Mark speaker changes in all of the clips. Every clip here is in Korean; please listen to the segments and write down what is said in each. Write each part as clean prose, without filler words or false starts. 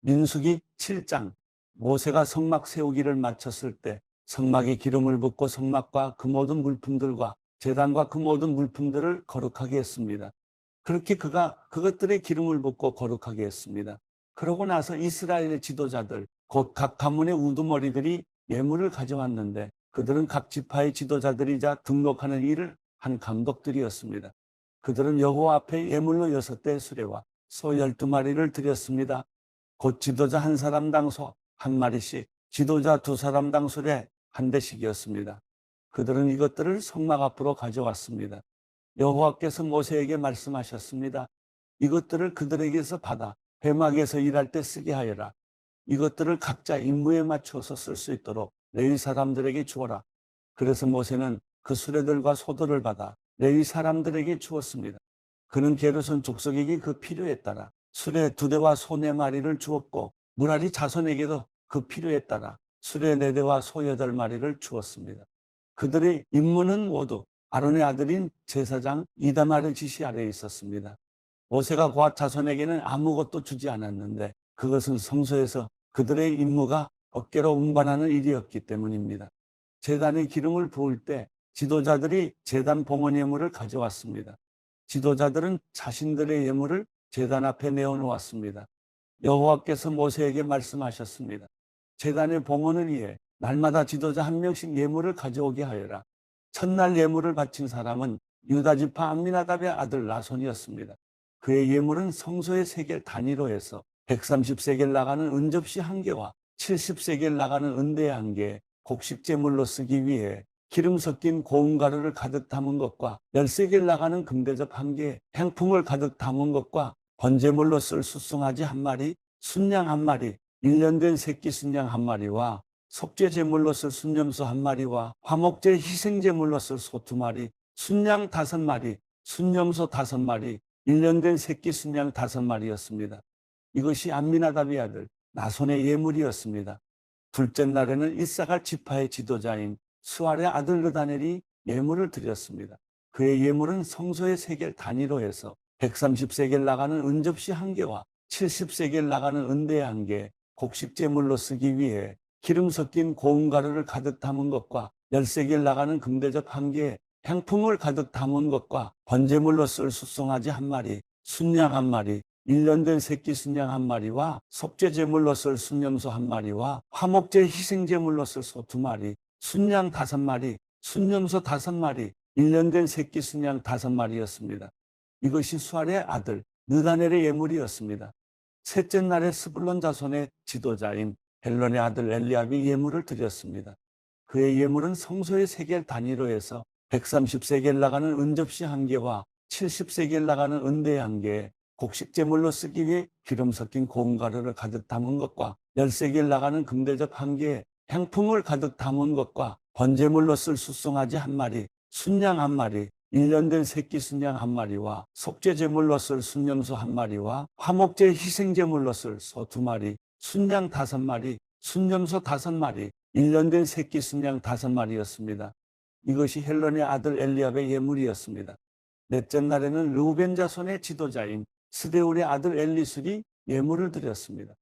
Speaker 1: 민수기 7장. 모세가 성막 세우기를 마쳤을 때 성막에 기름을 붓고 성막과 그 모든 물품들과 제단과 그 모든 물품들을 거룩하게 했습니다. 그렇게 그가 그것들의 기름을 붓고 거룩하게 했습니다. 그러고 나서 이스라엘의 지도자들, 곧 각 가문의 우두머리들이 예물을 가져왔는데 그들은 각 지파의 지도자들이자 등록하는 일을 한 감독들이었습니다. 그들은 여호와 앞에 예물로 6대 수레와 소 12마리를 드렸습니다. 곧 지도자 한 사람당 소 한 마리씩, 지도자 두 사람당 수레 한 대씩이었습니다. 그들은 이것들을 성막 앞으로 가져왔습니다. 여호와께서 모세에게 말씀하셨습니다. 이것들을 그들에게서 받아 회막에서 일할 때 쓰게 하여라. 이것들을 각자 임무에 맞춰서 쓸 수 있도록 레위 사람들에게 주어라. 그래서 모세는 그 수레들과 소들을 받아 레위 사람들에게 주었습니다. 그는 게르손 족속에게 그 필요에 따라 수레 2대와 소 4마리를 주었고 무라리 자손에게도 그 필요에 따라 수레 4대와 소 8마리를 주었습니다. 그들의 임무는 모두 아론의 아들인 제사장 이다말의 지시 아래에 있었습니다. 모세가 고앗 자손에게는 아무것도 주지 않았는데 그것은 성소에서 그들의 임무가 어깨로 운반하는 일이었기 때문입니다. 제단에 기름을 부을 때 지도자들이 제단 봉헌 예물을 가져왔습니다. 지도자들은 자신들의 예물을 제단 앞에 내어놓았습니다. 여호와께서 모세에게 말씀하셨습니다. 제단의 봉헌을 위해 날마다 지도자 한 명씩 예물을 가져오게 하여라. 첫날 예물을 바친 사람은 유다 지파 암미나답의 아들 나손이었습니다. 그의 예물은 성소의 세겔 단위로 해서 130세겔 나가는 은접시 1개와 70세겔 나가는 은대 1개, 곡식 제물로 쓰기 위해 기름 섞인 고운 가루를 가득 담은 것과 10세겔 나가는 금대접 1개, 향품을 가득 담은 것과 번제물로 쓸 숫송아지 1마리, 순양 1마리, 1년 된 새끼 순양 1마리와 속죄 제물로 쓸 순염소 1마리와 화목제 희생제물로 쓸 소 2마리, 순양 5마리, 순염소 5마리, 1년 된 새끼 순양 5마리였습니다. 이것이 암미나답의 아들 나손의 예물이었습니다. 둘째 날에는 이사갈 지파의 지도자인 수알의 아들 느다넬이 예물을 드렸습니다. 그의 예물은 성소의 세겔 단위로 해서 130세겔 나가는 은접시 1개와 70세겔 나가는 은대 1개, 곡식 제물로 쓰기 위해 기름 섞인 고운 가루를 가득 담은 것과 10세겔 나가는 금대접 1개, 향품을 가득 담은 것과 번제물로 쓸 숫송아지 1마리, 순양 1마리, 1년 된 새끼 순양 1마리와 속죄 제물로 쓸 순염소 1마리와 화목제 희생제물로 쓸 소 2마리, 순양 5마리, 순염소 5마리, 1년 된 새끼 순양 5마리였습니다. 이것이 수알의 아들 느다넬의 예물이었습니다. 셋째 날에 스불론 자손의 지도자인 헬론의 아들 엘리압이 예물을 드렸습니다. 그의 예물은 성소의 세겔 단위로 해서 130세겔 나가는 은접시 1개와 70세겔 나가는 은대 1개, 곡식 제물로 쓰기 위해 기름 섞인 고운 가루를 가득 담은 것과 10세겔 나가는 금대접 1개, 향품을 가득 담은 것과 번제물로 쓸 숫송아지 1마리, 순양 1마리, 1년 된 새끼 순양 1마리와 속죄 제물로 쓸 순염소 1마리와 화목제 희생제물로 쓸 소 2마리, 순양 5마리, 순염소 5마리, 1년 된 새끼 순양 5마리였습니다. 이것이 헬론의 아들 엘리압의 예물이었습니다. 넷째 날에는 르우벤 자손의 지도자인 스데울의 아들 엘리술이 예물을 드렸습니다.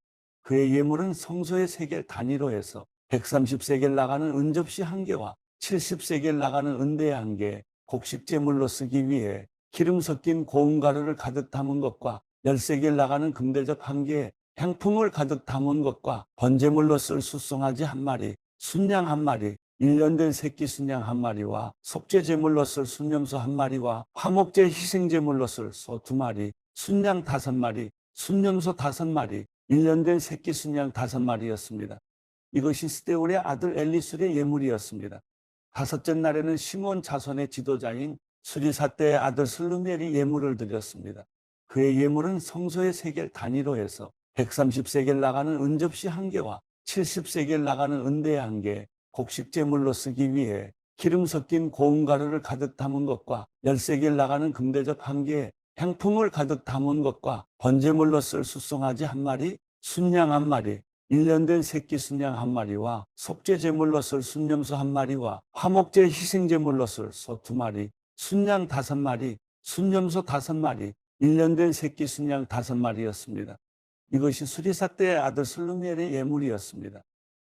Speaker 1: 그의 예물은 성소의 세겔 단위로 해서 130세겔 나가는 은접시 1개와 70세겔 나가는 은대 1개, 곡식 제물로 쓰기 위해 기름 섞인 고운 가루를 가득 담은 것과 10세겔 나가는 금대접 1개, 향품을 가득 담은 것과 번제물로 쓸 숫송아지 1마리, 순양 1마리, 1년 된 새끼 순양 1마리와 속죄 제물로 쓸 순염소 1마리와 화목제 희생제물로 쓸 소 2마리, 순양 5마리, 순염소 5마리, 1년 된 새끼 순양 5마리였습니다. 이것이 스데울의 아들 엘리술의 예물이었습니다. 다섯째 날에는 시몬 자손의 지도자인 수리사떼의 아들 슬루멜이 예물을 드렸습니다. 그의 예물은 성소의 세겔 단위로 해서 130세겔 나가는 은접시 1개와 70세겔 나가는 은대 1개, 곡식 제물로 쓰기 위해 기름 섞인 고운 가루를 가득 담은 것과 10세겔 나가는 금대접 1개, 향품을 가득 담은 것과 번제물로 쓸 숫송아지 1마리, 순양 1마리, 1년 된 새끼 순양 1마리와 속죄 제물로 쓸 순염소 1마리와 화목제 희생제물로 쓸 소 2마리, 순양 5마리, 순염소 5마리, 1년 된 새끼 순양 5마리였습니다. 이것이 수리사 때의 아들 슬루미엘의 예물이었습니다.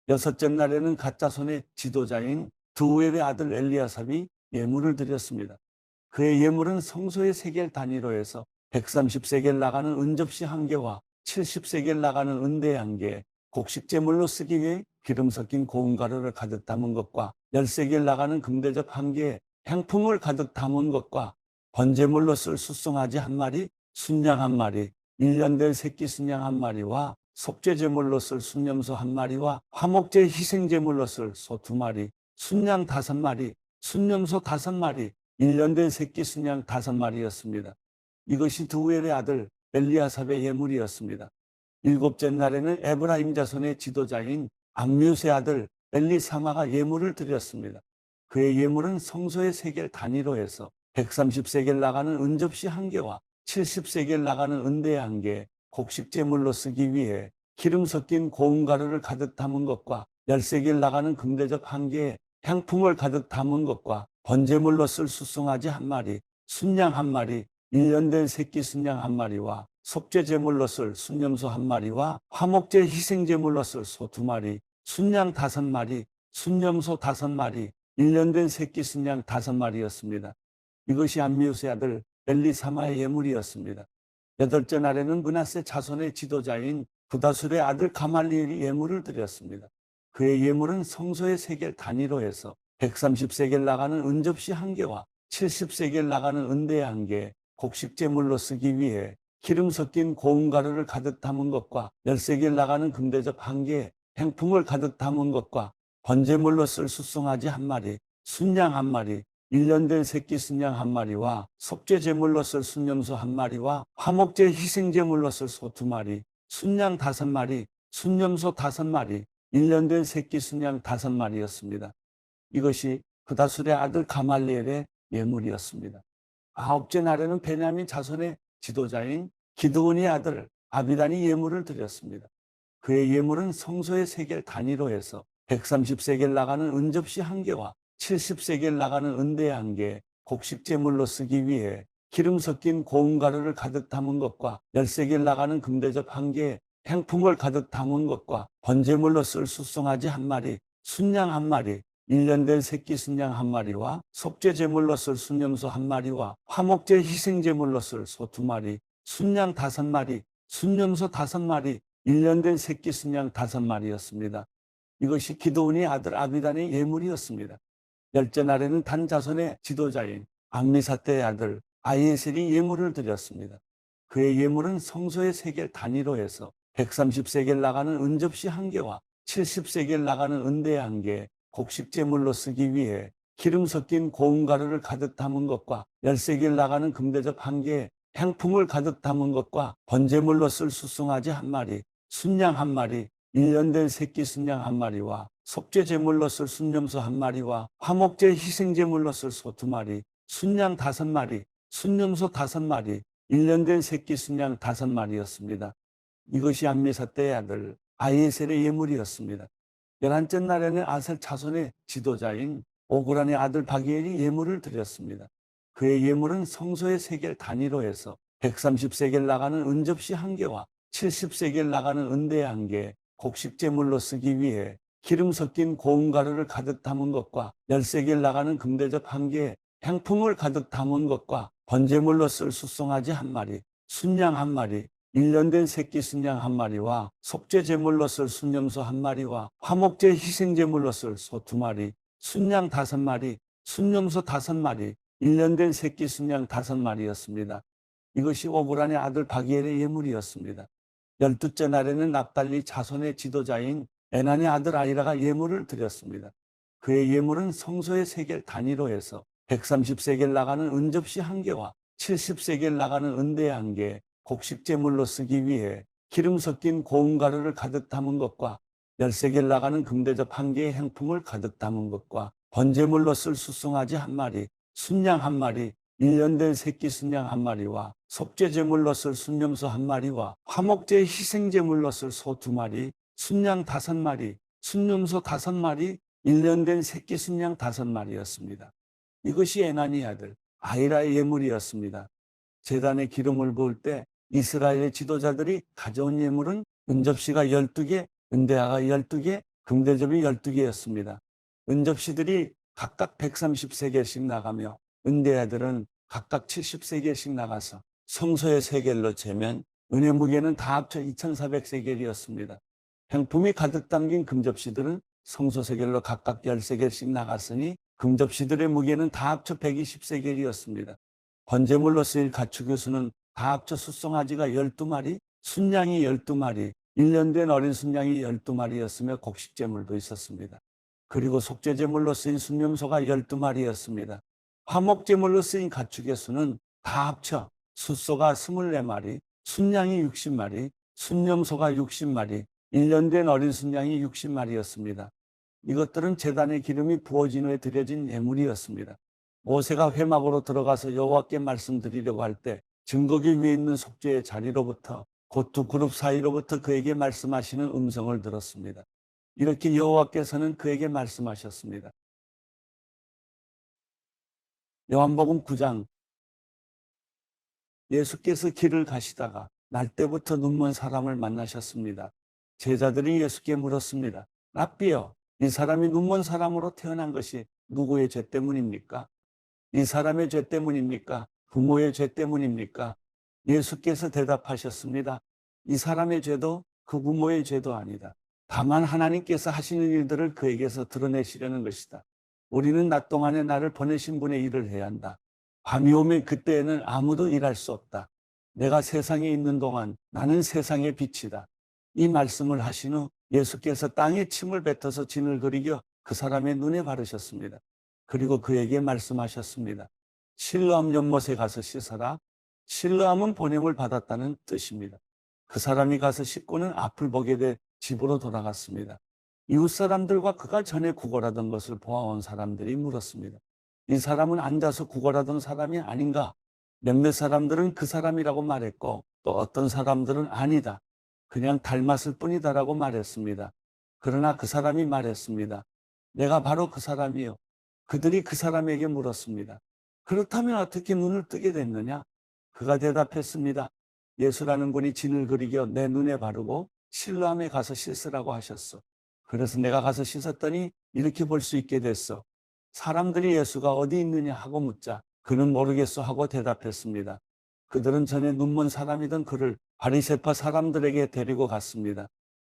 Speaker 1: 여섯째 날에는 가짜손의 지도자인 드우엘의 아들 엘리야삽이 예물을 드렸습니다. 그의 예물은 성소의 세겔 단위로 해서 130세겔 나가는 은접시 1개와 70세겔 나가는 은대 1개, 곡식 제물로 쓰기 위해 기름 섞인 고운 가루를 가득 담은 것과 10세겔 나가는 금대접 1개에 향품을 가득 담은 것과 번제물로 쓸 숫송아지 1마리, 순양 1마리, 1년 된 새끼 순양 1마리와 속죄제물로 쓸 순염소 1마리와 화목제 희생제물로 쓸 소 2마리, 순양 5마리, 순염소 5마리, 1년 된 새끼 순양 5마리였습니다. 이것이 드우엘의 아들 엘리야삽의 예물이었습니다. 일곱째 날에는 에브라임 자손의 지도자인 암미우스의 아들 엘리사마가 예물을 드렸습니다. 그의 예물은 성소의 세겔 단위로 해서 130세겔 나가는 은접시 1개와 70세겔 나가는 은대 1개, 곡식 제물로 쓰기 위해 기름 섞인 고운 가루를 가득 담은 것과 10세겔 나가는 금대접 1개에 향품을 가득 담은 것과 번제물로 쓸 숫송아지 1마리, 순양 1마리, 1년 된 새끼 순양 1마리와 속죄제물로 쓸 순염소 1마리와 화목제 희생제물로 쓸 소 2마리, 순양 5마리, 순염소 5마리, 1년 된 새끼 순양 5마리였습니다. 이것이 암미우스의 아들 엘리사마의 예물이었습니다. 여덟째 날에는 므낫세 자손의 지도자인 부다술의 아들 가말리엘이 예물을 드렸습니다. 그의 예물은 성소의 세겔 단위로 해서 130세겔 나가는 은접시 1개와 70세겔 나가는 은대 1개, 곡식 제물로 쓰기 위해 기름 섞인 고운 가루를 가득 담은 것과 10세겔 나가는 금대접 1개에 향품을 가득 담은 것과 번제물로 쓸 숫송아지 1마리, 순양 1마리, 1년 된 새끼 순양 1마리와 속죄제물로 쓸 순염소 1마리와 화목제 희생제물로 쓸 소 2마리, 순양 5마리, 순염소 5마리, 1년 된 새끼 순양 5마리였습니다. 이것이 부다술의 아들 가말리엘의 예물이었습니다. 아홉째 날에는 베냐민 자손의 지도자인 기드온의 아들 아비단이 예물을 드렸습니다. 그의 예물은 성소의 세겔 단위로 해서 130세겔 나가는 은접시 1개와 70세겔 나가는 은대 1개, 곡식 제물로 쓰기 위해 기름 섞인 고운 가루를 가득 담은 것과 10세겔 나가는 금대접 1개에 향품을 가득 담은 것과 번제물로 쓸 숫송아지 1마리, 순양 1마리, 1년 된 새끼 순양 1마리와 속죄제물로 쓸 순염소 1마리와 화목제 희생제물로 쓸 소 2마리, 순양 5마리, 순염소 5마리, 1년 된 새끼 순양 5마리였습니다. 이것이 기드온의 아들 아비단의 예물이었습니다. 열째 날에는 단 자손의 지도자인 암미사떼의 아들 아이에셀이 예물을 드렸습니다. 그의 예물은 성소의 세겔 단위로 해서 130세겔 나가는 은접시 1개와 70세겔 나가는 은대 1개, 곡식 제물로 쓰기 위해 기름 섞인 고운 가루를 가득 담은 것과 10세겔 나가는 금대접 1개에 향품을 가득 담은 것과 번제물로 쓸 숫송아지 1마리, 순양 1마리, 1년 된 새끼 순양 1마리와 속죄제물로 쓸 순염소 1마리와 화목제 희생제물로 쓸 소 2마리, 순양 5마리, 순염소 5마리, 1년 된 새끼 순양 5마리였습니다. 이것이 암미사떼의 아들 아이에셀의 예물이었습니다. 11째 날에는 아셀 자손의 지도자인 오그란의 아들 바기엘이 예물을 드렸습니다. 그의 예물은 성소의 세겔 단위로 해서 130세겔 나가는 은접시 1개와 70세겔 나가는 은대 1개, 곡식 제물로 쓰기 위해 기름 섞인 고운 가루를 가득 담은 것과 10세겔 나가는 금대접 1개에 향품을 가득 담은 것과 번제물로 쓸 숫송아지 1마리, 순양 1마리, 1년 된 새끼 순양 1마리와 속죄제물로 쓸 순염소 1마리와 화목제 희생제물로 쓸 소 2마리, 순양 5마리, 순염소 5마리, 1년 된 새끼 순양 5마리였습니다. 이것이 오브란의 아들 바기엘의 예물이었습니다. 12째 날에는 납달리 자손의 지도자인 에난의 아들 아이라가 예물을 드렸습니다. 그의 예물은 성소의 세겔 단위로 해서 130세겔 나가는 은접시 1개와 70세겔 나가는 은대 1개, 곡식 제물로 쓰기 위해 기름 섞인 고운 가루를 가득 담은 것과 10세겔 나가는 금대접 1개의 향품을 가득 담은 것과 번제물로 쓸 숫송아지 1마리, 순양 1마리, 1년 된 새끼 순양 1마리와 속죄제물로 쓸 순염소 1마리와 화목제 희생제물로 쓸 소 2마리, 순양 5마리, 순염소 5마리, 1년 된 새끼 순양 5마리였습니다. 이것이 에난의 아들 아이라의 예물이었습니다. 제단에 기름을 부을 때 이스라엘의 지도자들이 가져온 예물은 은접시가 12개, 은대하가 12개, 금대접이 12개였습니다. 은접시들이 각각 133개씩 나가며 은대야들은 각각 73개씩 나가서 성소의 세겔로 재면 은의 무게는 다 합쳐 2400세겔이었습니다. 행품이 가득 담긴 금접시들은 성소 세겔로 각각 13개씩 나갔으니 금접시들의 무게는 다 합쳐 120세겔이었습니다. 번제물로 쓰일 가축의 수는 다 합쳐 숫송아지가 12마리, 순양이 12마리, 1년 된 어린 순양이 12마리였으며 곡식제물도 있었습니다. 그리고 속죄제물로 쓰인 순념소가 12마리였습니다. 화목제물로 쓰인 가축의 수는 다 합쳐 숫소가 24마리, 순양이 60마리, 순념소가 60마리, 1년 된 어린 순양이 60마리였습니다. 이것들은 제단의 기름이 부어진 후에 드려진 예물이었습니다. 모세가 회막으로 들어가서 여호와께 말씀드리려고 할 때 증거기 위에 있는 속죄의 자리로부터 곧 두 그룹 사이로부터 그에게 말씀하시는 음성을 들었습니다. 이렇게 여호와께서는 그에게 말씀하셨습니다. 요한복음 9장. 예수께서 길을 가시다가 날때부터 눈먼 사람을 만나셨습니다. 제자들이 예수께 물었습니다. 랍비여, 이 사람이 눈먼 사람으로 태어난 것이 누구의 죄 때문입니까? 이 사람의 죄 때문입니까? 부모의 죄 때문입니까? 예수께서 대답하셨습니다. 이 사람의 죄도 그 부모의 죄도 아니다. 다만 하나님께서 하시는 일들을 그에게서 드러내시려는 것이다. 우리는 낮 동안에 나를 보내신 분의 일을 해야 한다. 밤이 오면 그때에는 아무도 일할 수 없다. 내가 세상에 있는 동안 나는 세상의 빛이다. 이 말씀을 하신 후 예수께서 땅에 침을 뱉어서 진을 그리겨 그 사람의 눈에 바르셨습니다. 그리고 그에게 말씀하셨습니다. 실로암 연못에 가서 씻어라. 실로암은 보냄을 받았다는 뜻입니다. 그 사람이 가서 씻고는 앞을 보게 돼 집으로 돌아갔습니다. 이웃 사람들과 그가 전에 구걸하던 것을 보아온 사람들이 물었습니다. 이 사람은 앉아서 구걸하던 사람이 아닌가? 몇몇 사람들은 그 사람이라고 말했고 또 어떤 사람들은 아니다. 그냥 닮았을 뿐이다라고 말했습니다. 그러나 그 사람이 말했습니다. 내가 바로 그 사람이요. 그들이 그 사람에게 물었습니다. 그렇다면 어떻게 눈을 뜨게 됐느냐? 그가 대답했습니다. 예수라는 분이 진을 그리겨 내 눈에 바르고 실로암에 가서 씻으라고 하셨어. 그래서 내가 가서 씻었더니 이렇게 볼 수 있게 됐어. 사람들이 예수가 어디 있느냐 하고 묻자 그는 모르겠어 하고 대답했습니다. 그들은 전에 눈먼 사람이던 그를 바리새파 사람들에게 데리고 갔습니다.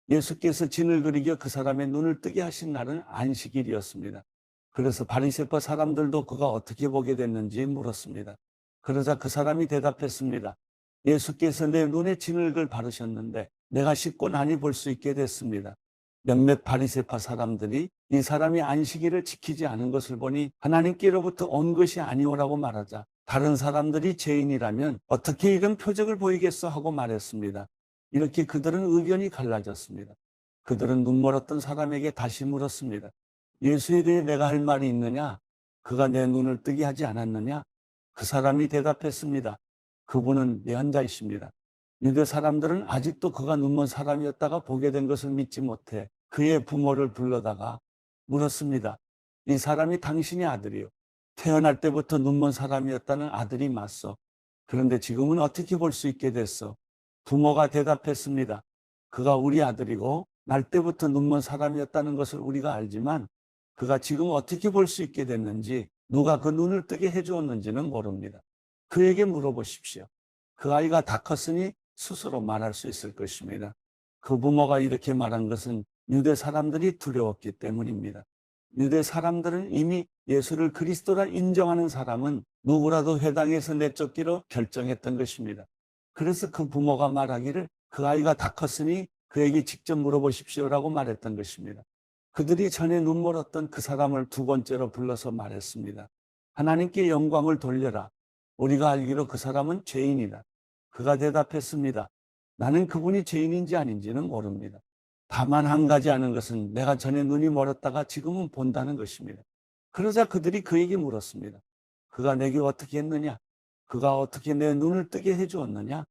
Speaker 1: 예수께서 진을 그리겨 그 사람의 눈을 뜨게 하신 날은 안식일이었습니다. 그래서 바리새파 사람들도 그가 어떻게 보게 됐는지 물었습니다. 그러자 그 사람이 대답했습니다. 예수께서 내 눈에 진흙을 바르셨는데 내가 씻고 나니 볼 수 있게 됐습니다. 몇몇 바리새파 사람들이 이 사람이 안식일을 지키지 않은 것을 보니 하나님께로부터 온 것이 아니오라고 말하자 다른 사람들이 죄인이라면 어떻게 이런 표적을 보이겠어 하고 말했습니다. 이렇게 그들은 의견이 갈라졌습니다. 그들은 눈멀었던 사람에게 다시 물었습니다. 예수에 대해 내가 할 말이 있느냐? 그가 내 눈을 뜨게 하지 않았느냐? 그 사람이 대답했습니다. 그분은 예언자이십니다. 유대 사람들은 아직도 그가 눈먼 사람이었다가 보게 된 것을 믿지 못해 그의 부모를 불러다가 물었습니다. 이 사람이 당신의 아들이요. 태어날 때부터 눈먼 사람이었다는 아들이 맞소. 그런데 지금은 어떻게 볼 수 있게 됐어? 부모가 대답했습니다. 그가 우리 아들이고 날 때부터 눈먼 사람이었다는 것을 우리가 알지만 그가 지금 어떻게 볼 수 있게 됐는지 누가 그 눈을 뜨게 해주었는지는 모릅니다. 그에게 물어보십시오. 그 아이가 다 컸으니 스스로 말할 수 있을 것입니다. 그 부모가 이렇게 말한 것은 유대 사람들이 두려웠기 때문입니다. 유대 사람들은 이미 예수를 그리스도라 인정하는 사람은 누구라도 회당에서 내쫓기로 결정했던 것입니다. 그래서 그 부모가 말하기를 그 아이가 다 컸으니 그에게 직접 물어보십시오라고 말했던 것입니다. 그들이 전에 눈멀었던 그 사람을 두 번째로 불러서 말했습니다. 하나님께 영광을 돌려라. 우리가 알기로 그 사람은 죄인이다. 그가 대답했습니다. 나는 그분이 죄인인지 아닌지는 모릅니다. 다만 한 가지 아는 것은 내가 전에 눈이 멀었다가 지금은 본다는 것입니다. 그러자 그들이 그에게 물었습니다. 그가 내게 어떻게 했느냐? 그가 어떻게 내 눈을 뜨게 해주었느냐?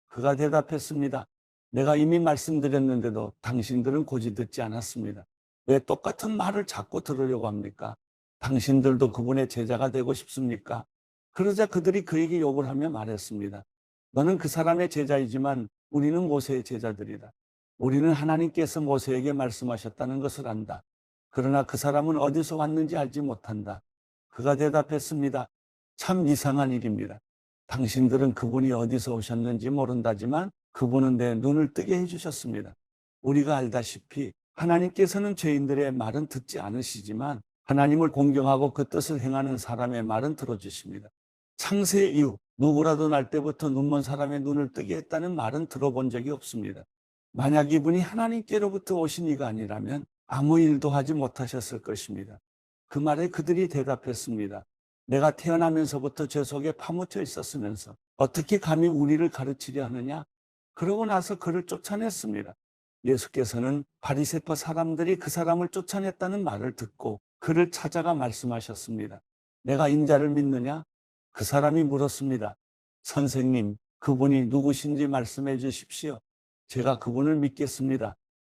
Speaker 1: 그가 대답했습니다. 내가 이미 말씀드렸는데도 당신들은 고지 듣지 않았습니다. 왜 똑같은 말을 자꾸 들으려고 합니까? 당신들도 그분의 제자가 되고 싶습니까? 그러자 그들이 그에게 욕을 하며 말했습니다. 너는 그 사람의 제자이지만 우리는 모세의 제자들이다. 우리는 하나님께서 모세에게 말씀하셨다는 것을 안다. 그러나 그 사람은 어디서 왔는지 알지 못한다. 그가 대답했습니다. 참 이상한 일입니다. 당신들은 그분이 어디서 오셨는지 모른다지만 그분은 내 눈을 뜨게 해주셨습니다. 우리가 알다시피 하나님께서는 죄인들의 말은 듣지 않으시지만 하나님을 공경하고 그 뜻을 행하는 사람의 말은 들어주십니다. 창세 이후 누구라도 날 때부터 눈먼 사람의 눈을 뜨게 했다는 말은 들어본 적이 없습니다. 만약 이분이 하나님께로부터 오신 이가 아니라면 아무 일도 하지 못하셨을 것입니다. 그 말에 그들이 대답했습니다. 내가 태어나면서부터 죄 속에 파묻혀 있었으면서 어떻게 감히 우리를 가르치려 하느냐? 그러고 나서 그를 쫓아냈습니다. 예수께서는 바리새파 사람들이 그 사람을 쫓아냈다는 말을 듣고 그를 찾아가 말씀하셨습니다. 내가 인자를 믿느냐? 그 사람이 물었습니다. 선생님, 그분이 누구신지 말씀해 주십시오. 제가 그분을 믿겠습니다.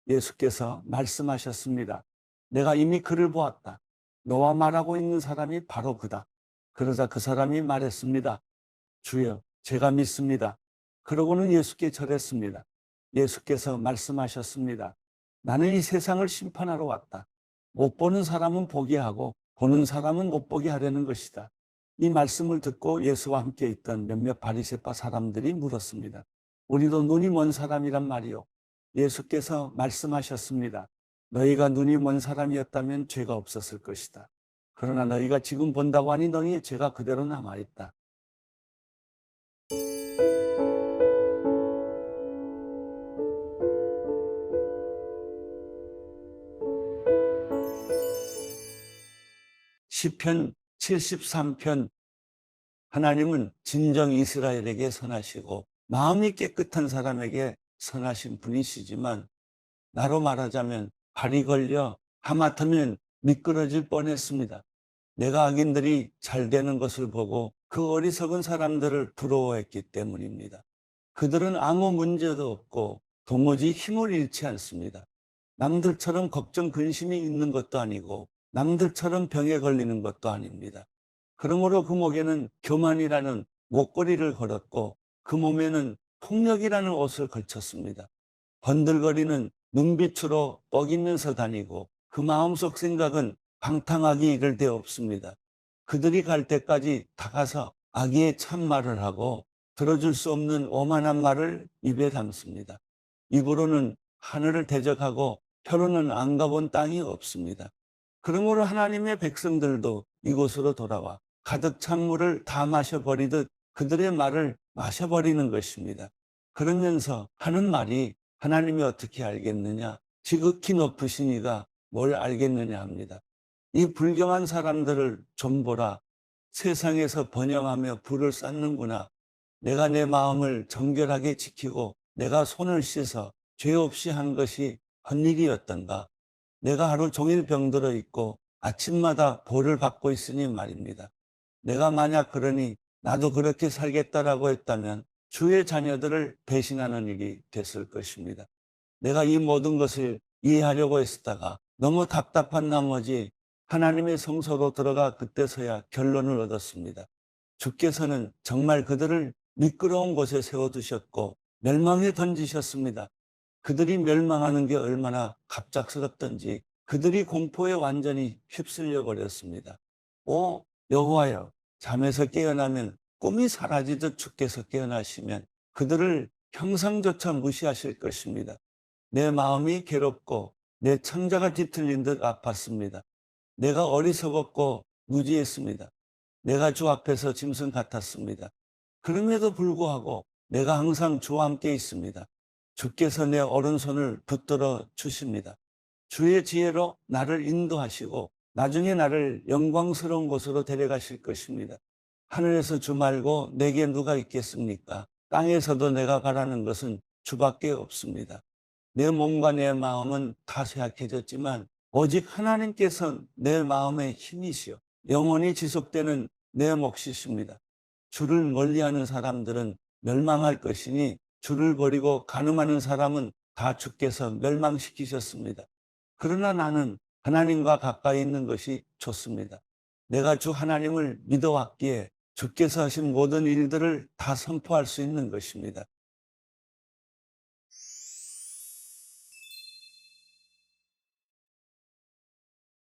Speaker 1: 예수께서 말씀하셨습니다. 내가 이미 그를 보았다. 너와 말하고 있는 사람이 바로 그다. 그러자 그 사람이 말했습니다. 주여, 제가 믿습니다. 그러고는 예수께 절했습니다. 예수께서 말씀하셨습니다. 나는 이 세상을 심판하러 왔다. 못 보는 사람은 보게 하고 보는 사람은 못 보게 하려는 것이다. 이 말씀을 듣고 예수와 함께 있던 몇몇 바리새파 사람들이 물었습니다. 우리도 눈이 먼 사람이란 말이요. 예수께서 말씀하셨습니다. 너희가 눈이 먼 사람이었다면 죄가 없었을 것이다. 그러나 너희가 지금 본다고 하니 너희의 죄가 그대로 남아있다. 시편 73편. 하나님은 진정 이스라엘에게 선하시고 마음이 깨끗한 사람에게 선하신 분이시지만 나로 말하자면 발이 걸려 하마터면 미끄러질 뻔했습니다. 내가 악인들이 잘 되는 것을 보고 그 어리석은 사람들을 부러워했기 때문입니다. 그들은 아무 문제도 없고 도무지 힘을 잃지 않습니다. 남들처럼 걱정 근심이 있는 것도 아니고 남들처럼 병에 걸리는 것도 아닙니다. 그러므로 그 목에는 교만이라는 목걸이를 걸었고 그 몸에는 폭력이라는 옷을 걸쳤습니다. 번들거리는 눈빛으로 뻐기면서 다니고 그 마음속 생각은 방탕하기 이를 데 없습니다. 그들이 갈 때까지 다가서 악의의 참말을 하고 들어줄 수 없는 오만한 말을 입에 담습니다. 입으로는 하늘을 대적하고 혀로는 안 가본 땅이 없습니다. 그러므로 하나님의 백성들도 이곳으로 돌아와 가득 찬 물을 다 마셔버리듯 그들의 말을 마셔버리는 것입니다. 그러면서 하는 말이 하나님이 어떻게 알겠느냐? 지극히 높으신 이가 뭘 알겠느냐 합니다. 이 불경한 사람들을 좀 보라. 세상에서 번영하며 불을 쌓는구나. 내가 내 마음을 정결하게 지키고 내가 손을 씻어 죄 없이 한 것이 헛일이었던가. 내가 하루 종일 병들어 있고 아침마다 볼을 받고 있으니 말입니다. 내가 만약 그러니 나도 그렇게 살겠다라고 했다면 주의 자녀들을 배신하는 일이 됐을 것입니다. 내가 이 모든 것을 이해하려고 했다가 너무 답답한 나머지 하나님의 성소로 들어가 그때서야 결론을 얻었습니다. 주께서는 정말 그들을 미끄러운 곳에 세워두셨고 멸망에 던지셨습니다. 그들이 멸망하는 게 얼마나 갑작스럽던지 그들이 공포에 완전히 휩쓸려 버렸습니다. 오 여호와여, 잠에서 깨어나면 꿈이 사라지듯 주께서 깨어나시면 그들을 평상조차 무시하실 것입니다. 내 마음이 괴롭고 내 창자가 뒤틀린 듯 아팠습니다. 내가 어리석었고 무지했습니다. 내가 주 앞에서 짐승 같았습니다. 그럼에도 불구하고 내가 항상 주와 함께 있습니다. 주께서 내 오른손을 붙들어 주십니다. 주의 지혜로 나를 인도하시고 나중에 나를 영광스러운 곳으로 데려가실 것입니다. 하늘에서 주 말고 내게 누가 있겠습니까? 땅에서도 내가 바라는 것은 주밖에 없습니다. 내 몸과 내 마음은 다 쇠약해졌지만 오직 하나님께서 내 마음의 힘이시여 영원히 지속되는 내 몫이십니다. 주를 멀리하는 사람들은 멸망할 것이니 주를 버리고 간음하는 사람은 다 주께서 멸망시키셨습니다. 그러나 나는 하나님과 가까이 있는 것이 좋습니다. 내가 주 하나님을 믿어왔기에 주께서 하신 모든 일들을 다 선포할 수 있는 것입니다.